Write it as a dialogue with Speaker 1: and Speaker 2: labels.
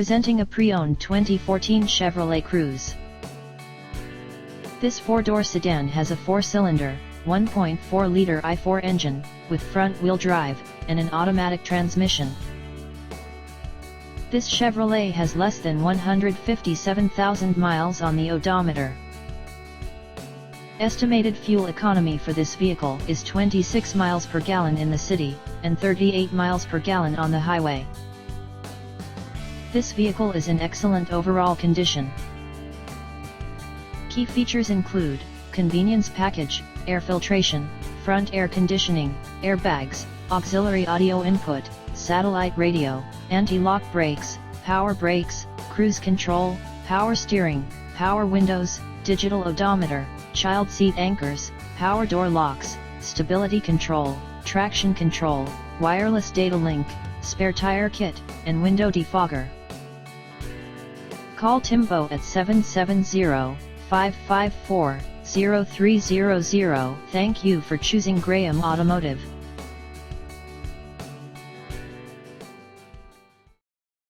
Speaker 1: Presenting a pre-owned 2014 Chevrolet Cruze. This four-door sedan has a four-cylinder, 1.4-liter i4 engine, with front-wheel drive, and an automatic transmission. This Chevrolet has less than 157,000 miles on the odometer. Estimated fuel economy for this vehicle is 26 miles per gallon in the city, and 38 miles per gallon on the highway. This vehicle is in excellent overall condition. Key features include convenience package, air filtration, front air conditioning, airbags, auxiliary audio input, satellite radio, anti-lock brakes, power brakes, cruise control, power steering, power windows, digital odometer, child seat anchors, power door locks, stability control, traction control, wireless data link, spare tire kit, and window defogger. Call Timbo at 770-554-0300. Thank you for choosing Graham Automotive.